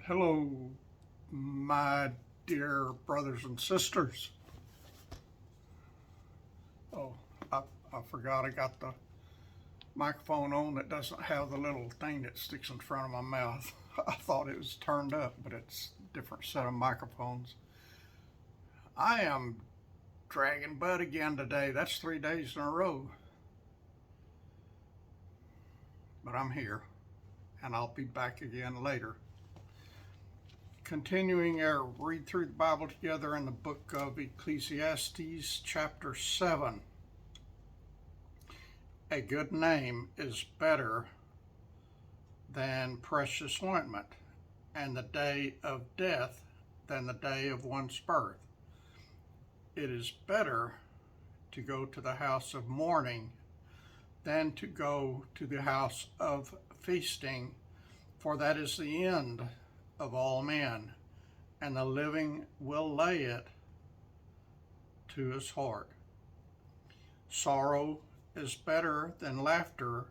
Hello, my dear brothers and sisters. Oh, I forgot I got the microphone on that doesn't have the little thing that sticks in front of my mouth. I thought it was turned up, but it's a different set of microphones. I am dragging butt again today. That's 3 days in a row. But I'm here, and I'll be back again later. Continuing our read through the Bible together in the book of Ecclesiastes, chapter 7. A good name is better than precious ointment, and the day of death than the day of one's birth. It is better to go to the house of mourning than to go to the house of feasting, for that is the end of all men, and the living will lay it to his heart. Sorrow is better than laughter,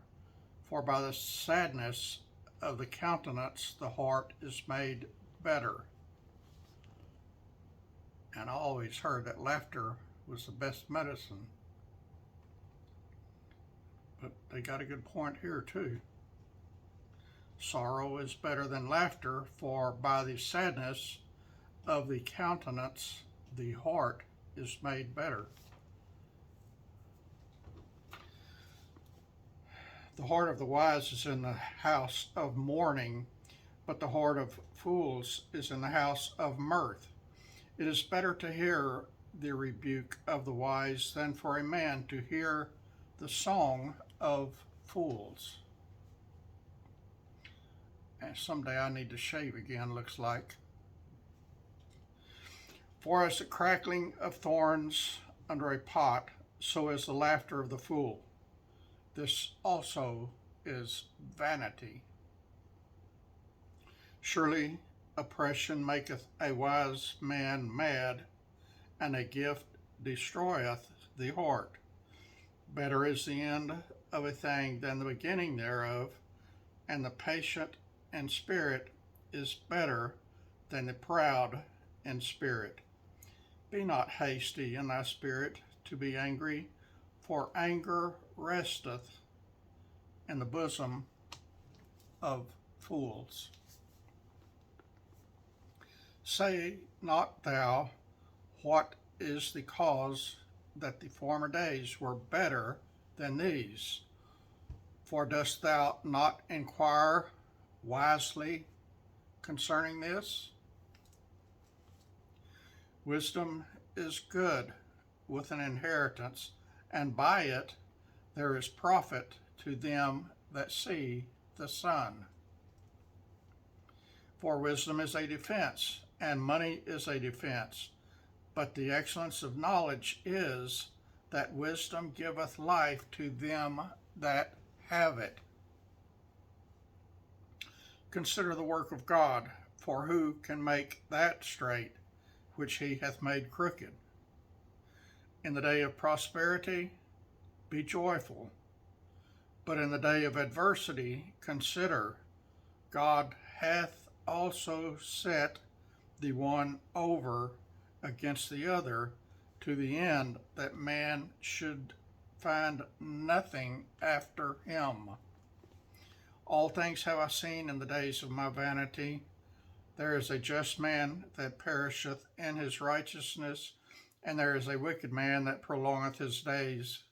for by the sadness of the countenance the heart is made better. And I always heard that laughter was the best medicine. But they got a good point here too. Sorrow is better than laughter, for by the sadness of the countenance the heart is made better. The heart of the wise is in the house of mourning, but the heart of fools is in the house of mirth. It is better to hear the rebuke of the wise than for a man to hear the song of fools. And someday I need to shave again, looks like. For as the crackling of thorns under a pot, so is the laughter of the fool. This also is vanity. Surely oppression maketh a wise man mad, and a gift destroyeth the heart. Better is the end of a thing than the beginning thereof, and the patient in spirit is better than the proud in spirit. Be not hasty in thy spirit to be angry, for anger resteth in the bosom of fools. Say not thou, what is the cause that the former days were better than these? For dost thou not inquire wisely concerning this? Wisdom is good with an inheritance, and by it there is profit to them that see the sun. For wisdom is a defense, and money is a defense. But the excellence of knowledge is that wisdom giveth life to them that have it. Consider the work of God, for who can make that straight which he hath made crooked? In the day of prosperity, be joyful, but in the day of adversity, consider, God hath also set the one over against the other, to the end that man should find nothing after him. All things have I seen in the days of my vanity. There is a just man that perisheth in his righteousness, and there is a wicked man that prolongeth his days.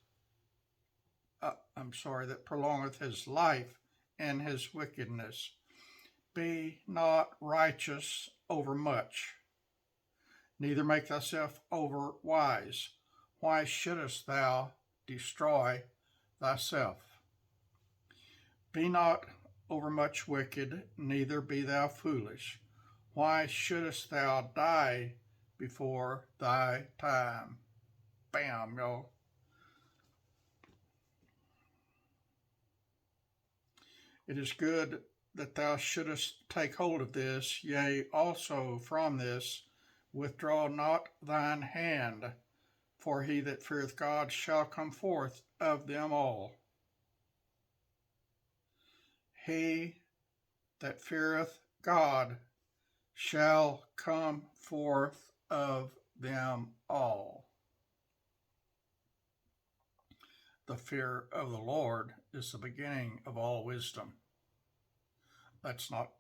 That prolongeth his life in his wickedness. Be not righteous over much, neither make thyself over wise. Why shouldest thou destroy thyself? Be not overmuch wicked, neither be thou foolish. Why shouldest thou die before thy time? Bam, y'all. It is good that thou shouldest take hold of this, yea, also from this withdraw not thine hand, for he that feareth God shall come forth of them all. He that feareth God shall come forth of them all. The fear of the Lord is the beginning of all wisdom. That's not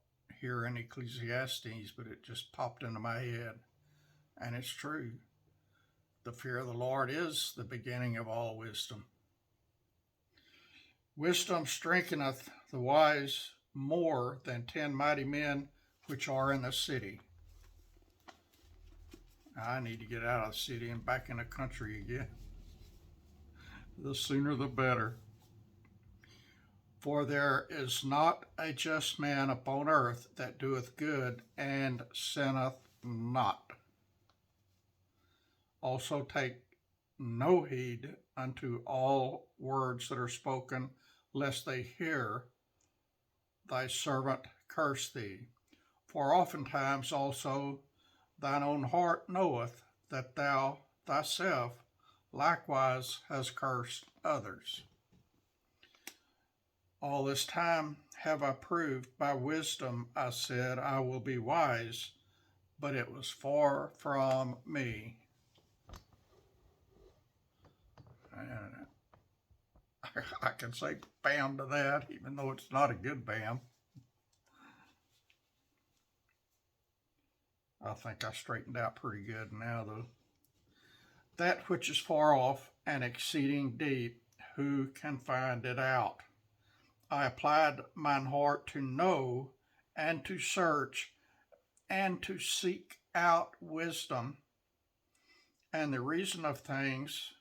here in Ecclesiastes, but it just popped into my head. And it's true. The fear of the Lord is the beginning of all wisdom. Wisdom strengtheneth the wise more than 10 mighty men which are in the city. I need to get out of the city and back in the country again. The sooner the better. For there is not a just man upon earth that doeth good and sinneth not. Also take no heed unto all words that are spoken, lest they hear thy servant curse thee. For oftentimes also thine own heart knoweth that thou thyself likewise hast cursed others. All this time have I proved by wisdom, I said, I will be wise, but it was far from me. And I can say bam to that, even though it's not a good bam. I think I straightened out pretty good now, though. That which is far off and exceeding deep, who can find it out? I applied mine heart to know and to search and to seek out wisdom and the reason of things,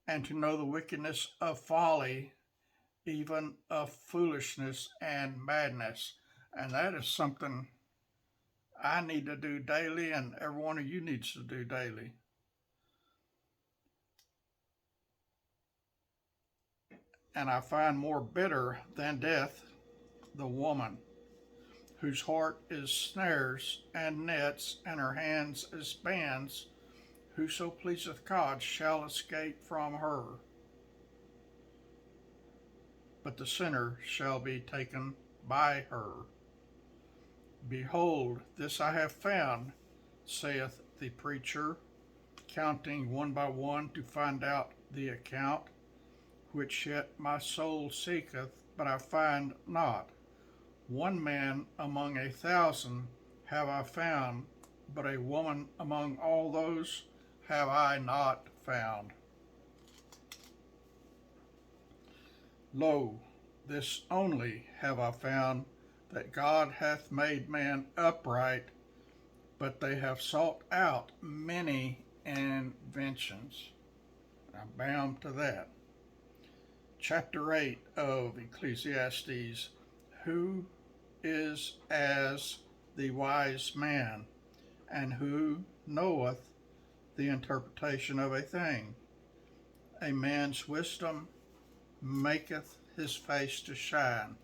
and to know the wickedness of folly, even of foolishness and madness. And that is something I need to do daily, and every one of you needs to do daily. And I find more bitter than death the woman, whose heart is snares and nets, and her hands is bands. Whoso pleaseth God shall escape from her, but the sinner shall be taken by her. Behold, this I have found, saith the preacher, counting one by one to find out the account, which yet my soul seeketh, but I find not. One man among 1,000 have I found, but a woman among all those have I not found. Lo, this only have I found, that God hath made man upright, but they have sought out many inventions. I'm bound to that. Chapter 8 of Ecclesiastes. Who is as the wise man, and who knoweth the interpretation of a thing? A man's wisdom maketh his face to shine.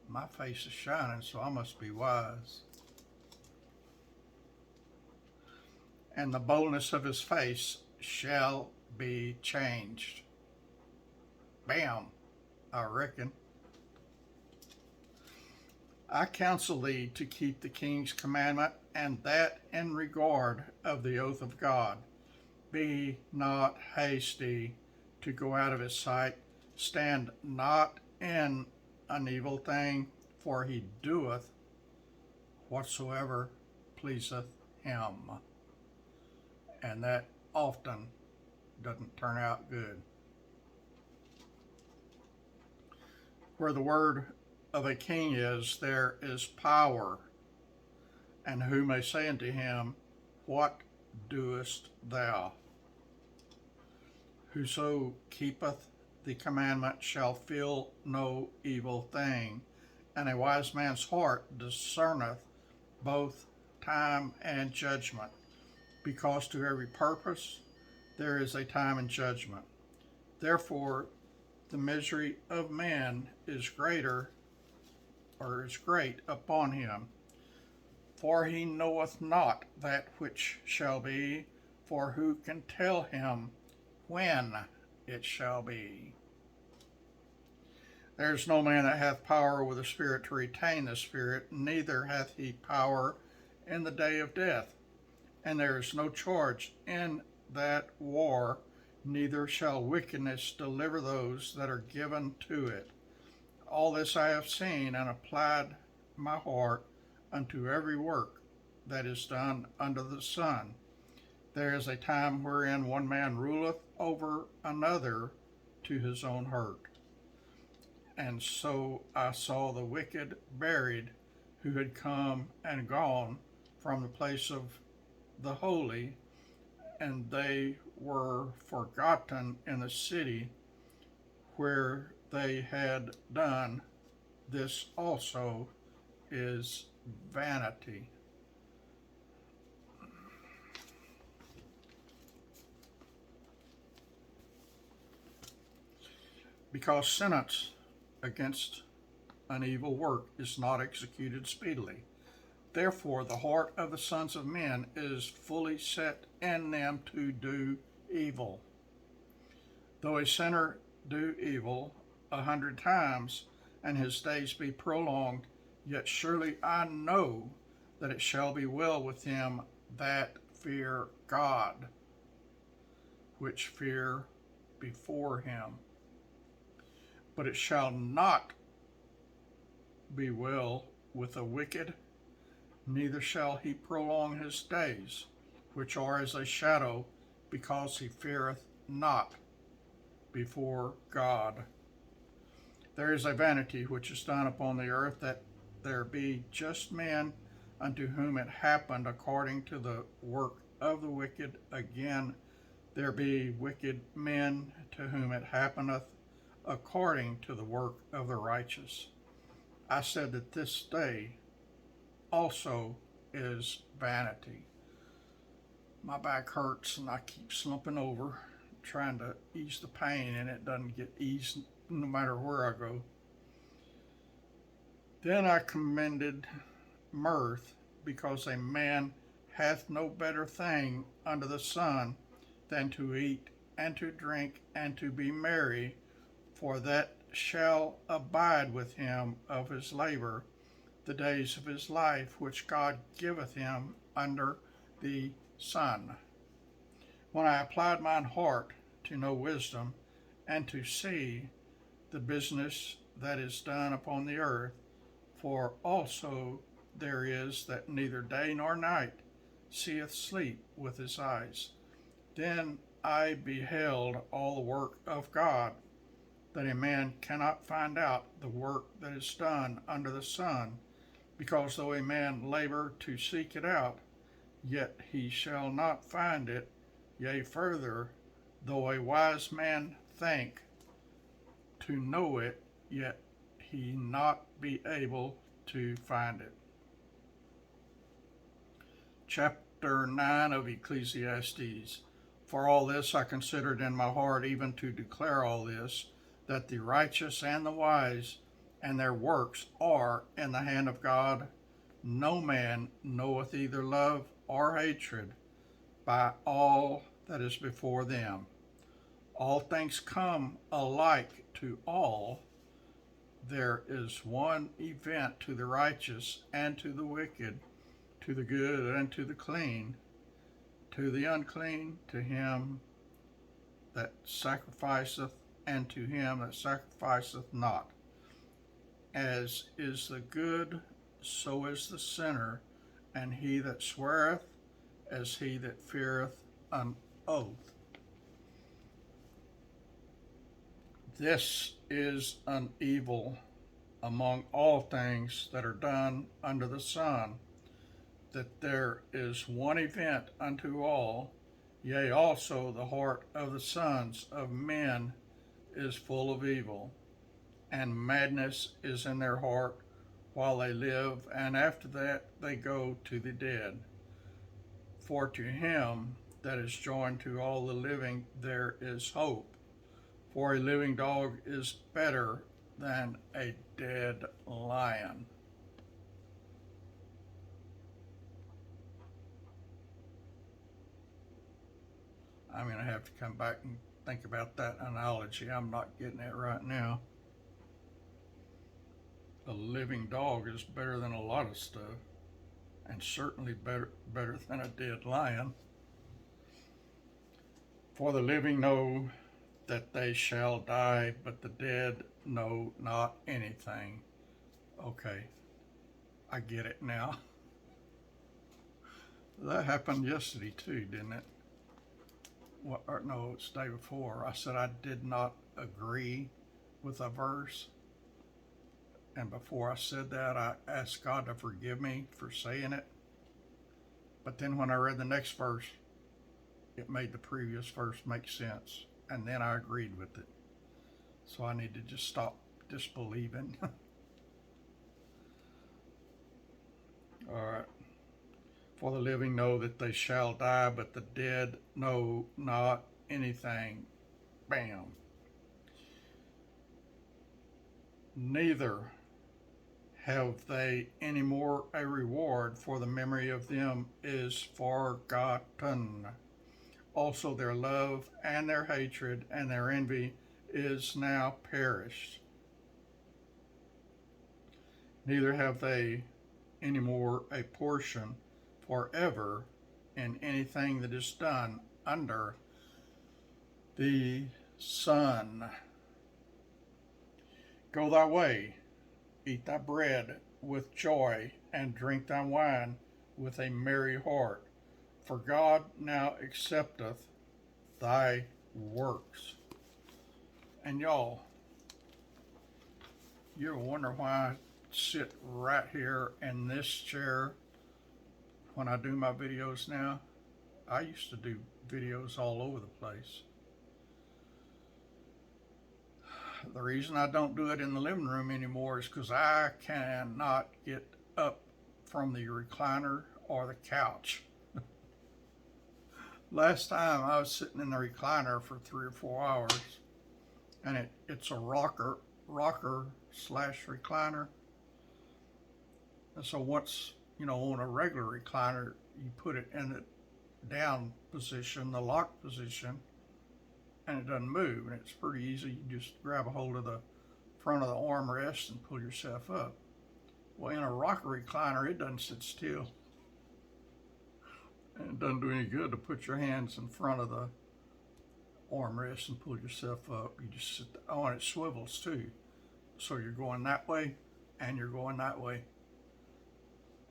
My face is shining, so I must be wise. And the boldness of his face shall be changed. Bam, I reckon. I counsel thee to keep the king's commandment, and that in regard of the oath of God. Be not hasty to go out of his sight. Stand not in an evil thing, for he doeth whatsoever pleaseth him. And that often doesn't turn out good. Where the word of a king is, there is power. And who may say unto him, what doest thou? Whoso keepeth the commandment shall feel no evil thing, and a wise man's heart discerneth both time and judgment, because to every purpose there is a time and judgment. Therefore the misery of man is great upon him, for he knoweth not that which shall be, for who can tell him when it shall be? There is no man that hath power with the Spirit to retain the Spirit, neither hath he power in the day of death. And there is no charge in that war, neither shall wickedness deliver those that are given to it. All this I have seen, and applied my heart unto every work that is done under the sun. There is a time wherein one man ruleth over another to his own hurt. And so I saw the wicked buried, who had come and gone from the place of the holy, and they were forgotten in the city where they had done. This also is vanity. Because sentence against an evil work is not executed speedily. Therefore, the heart of the sons of men is fully set in them to do evil. Though a sinner do evil 100 times, and his days be prolonged, yet surely I know that it shall be well with him that fear God, which fear before him. But it shall not be well with the wicked, neither shall he prolong his days, which are as a shadow, because he feareth not before God. There is a vanity which is done upon the earth, that there be just men unto whom it happened according to the work of the wicked. Again, there be wicked men to whom it happeneth according to the work of the righteous. I said that this day also is vanity. My back hurts and I keep slumping over, trying to ease the pain, and it doesn't get eased no matter where I go. Then I commended mirth, because a man hath no better thing under the sun than to eat and to drink and to be merry, for that shall abide with him of his labor the days of his life, which God giveth him under the sun. When I applied mine heart to know wisdom, and to see the business that is done upon the earth, for also there is that neither day nor night seeth sleep with his eyes. Then I beheld all the work of God, that a man cannot find out the work that is done under the sun, because though a man labor to seek it out, yet he shall not find it. Yea, further, though a wise man think to know it, yet he not be able to find it. Chapter 9 of Ecclesiastes. For all this I considered in my heart, even to declare all this, that the righteous and the wise and their works are in the hand of God. No man knoweth either love or hatred by all that is before them. All things come alike to all. There is one event to the righteous and to the wicked, to the good and to the clean, to the unclean, to him that sacrificeth, and to him that sacrificeth not. As is the good, so is the sinner, and he that sweareth, as he that feareth an oath. This is an evil among all things that are done under the sun, that there is one event unto all, yea, also the heart of the sons of men is full of evil, and madness is in their heart while they live, and after that they go to the dead. For to him that is joined to all the living there is hope, for a living dog is better than a dead lion. I'm going to have to come back and think about that analogy. I'm not getting it right now. a living dog is better than a lot of stuff, and certainly better than a dead lion. For the living know that they shall die, but the dead know not anything. Okay, I get it now. That happened yesterday too, didn't it? Well, or no, it's the day before. I said I did not agree with a verse. And before I said that, I asked God to forgive me for saying it. But then when I read the next verse, it made the previous verse make sense. And then I agreed with it. So I need to just stop disbelieving. All right. For the living know that they shall die, but the dead know not anything. Bam. Neither have they any more a reward, for the memory of them is forgotten. Also their love and their hatred and their envy is now perished. Neither have they any more a portion forever in anything that is done under the sun. Go thy way, eat thy bread with joy, and drink thy wine with a merry heart, for God now accepteth thy works. And y'all, you ever wonder why I sit right here in this chair when I do my videos now? I used to do videos all over the place. The reason I don't do it in the living room anymore is because I cannot get up from the recliner or the couch. Last time I was sitting in the recliner for 3 or 4 hours, and it's a rocker slash recliner. And so once, on a regular recliner, you put it in the down position, the lock position, and it doesn't move, and it's pretty easy. You just grab a hold of the front of the armrest and pull yourself up. Well, in a rocker recliner, it doesn't sit still. And it doesn't do any good to put your hands in front of the armrest and pull yourself up. You just sit there. Oh, and it swivels too. So you're going that way and you're going that way.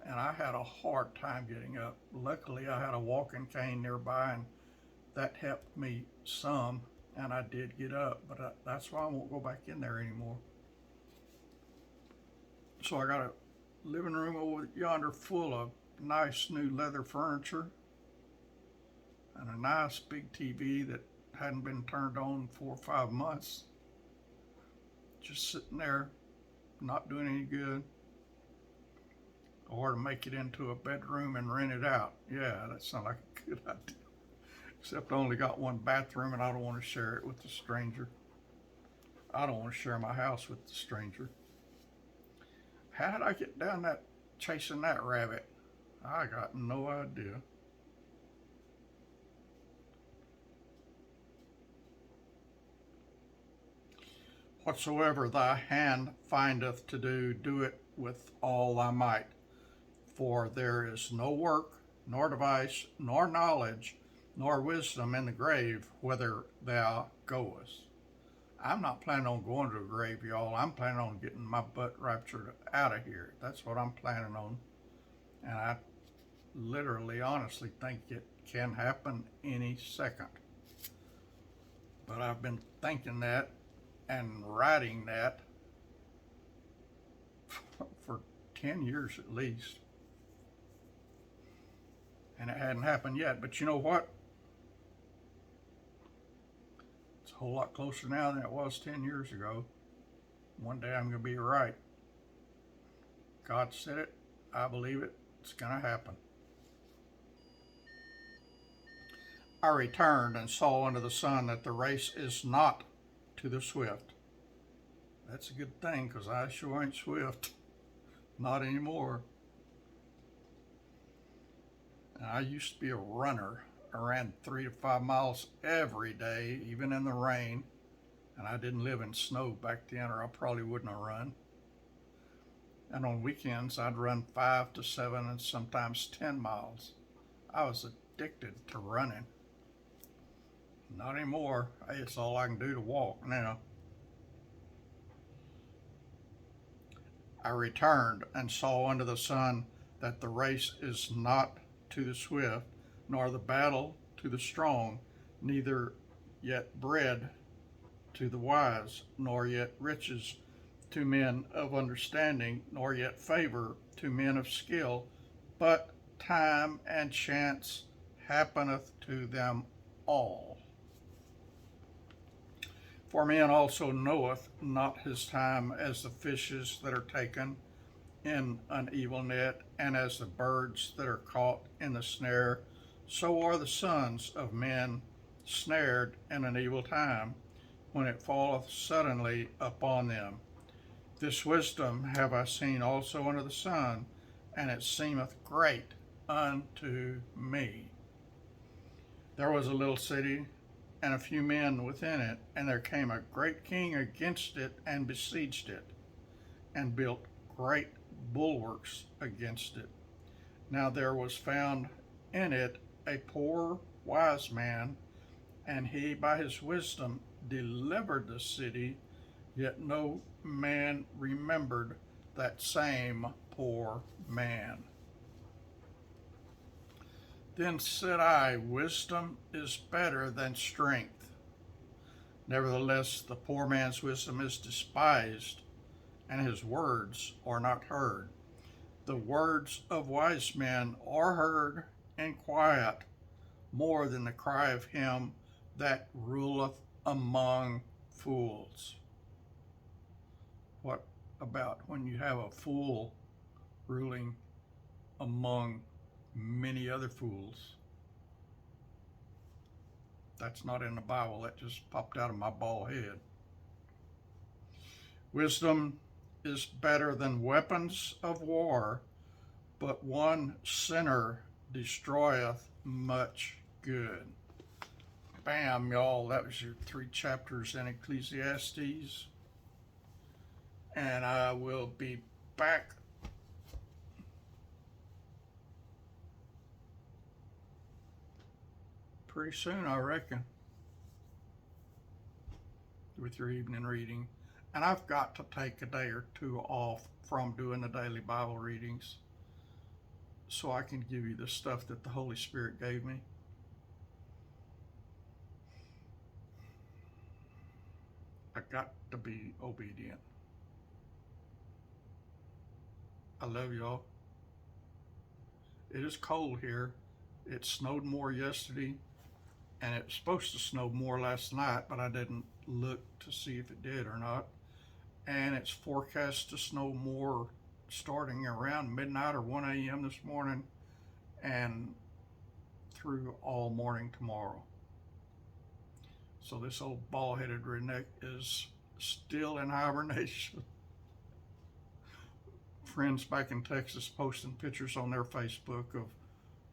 And I had a hard time getting up. Luckily, I had a walking cane nearby, and that helped me some, and I did get up, but that's why I won't go back in there anymore. So I got a living room over yonder full of nice new leather furniture and a nice big TV that hadn't been turned on in 4 or 5 months. Just sitting there, not doing any good. Or to make it into a bedroom and rent it out. Yeah, that sounds like a good idea. Except I only got one bathroom, and I don't want to share it with a stranger. I don't want to share my house with the stranger. How did I get down that, chasing that rabbit? I got no idea. Whatsoever thy hand findeth to do, do it with all thy might. For there is no work, nor device, nor knowledge, nor wisdom in the grave, whither thou goest. I'm not planning on going to a grave, y'all. I'm planning on getting my butt raptured out of here. That's what I'm planning on. And I literally, honestly think it can happen any second. But I've been thinking that and writing that for 10 years at least. And it hadn't happened yet. But you know what? It's a whole lot closer now than it was 10 years ago. One day I'm going to be right. God said it. I believe it. It's going to happen. I returned and saw under the sun that the race is not to the swift. That's a good thing, because I sure ain't swift. Not anymore. I used to be a runner. I ran 3 to 5 miles every day, even in the rain. And I didn't live in snow back then, or I probably wouldn't have run. And on weekends, I'd run 5 to 7 and sometimes 10 miles. I was addicted to running. Not anymore. Hey, it's all I can do to walk now. I returned and saw under the sun that the race is not to the swift, nor the battle to the strong, neither yet bread to the wise, nor yet riches to men of understanding, nor yet favor to men of skill, but time and chance happeneth to them all. For man also knoweth not his time, as the fishes that are taken in an evil net, and as the birds that are caught in the snare, so are the sons of men snared in an evil time, when it falleth suddenly upon them. This wisdom have I seen also under the sun, and it seemeth great unto me. There was a little city, and a few men within it, and there came a great king against it, and besieged it, and built great bulwarks against it. Now there was found in it a poor wise man, and he by his wisdom delivered the city, yet no man remembered that same poor man. Then said I, wisdom is better than strength. Nevertheless, the poor man's wisdom is despised, and his words are not heard. The words of wise men are heard in quiet, more than the cry of him that ruleth among fools. What about when you have a fool ruling among many other fools? That's not in the Bible. That just popped out of my bald head. Wisdom is better than weapons of war, but one sinner destroyeth much good. Bam, y'all. That was your 3 chapters in Ecclesiastes. And I will be back pretty soon, I reckon, with your evening reading. And I've got to take a day or 2 off from doing the daily Bible readings so I can give you the stuff that the Holy Spirit gave me. I got to be obedient. I love y'all. It is cold here. It snowed more yesterday, and it was supposed to snow more last night, but I didn't look to see if it did or not. And it's forecast to snow more starting around midnight or 1 a.m. this morning and through all morning tomorrow. So this old bald-headed redneck is still in hibernation. Friends back in Texas posting pictures on their Facebook of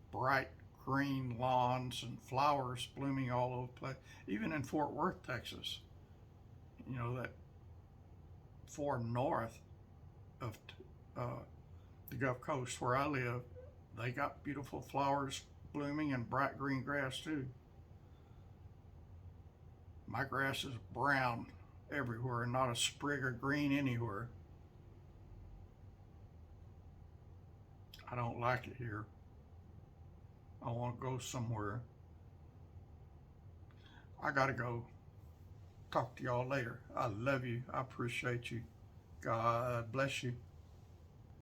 bright green lawns and flowers blooming all over the place. Even in Fort Worth, Texas, you know, that far north of the Gulf Coast where I live, they got beautiful flowers blooming and bright green grass too. My grass is brown everywhere and not a sprig of green anywhere. I don't like it here. I want to go somewhere. I gotta go. Talk to y'all later. I love you. I appreciate you. God bless you.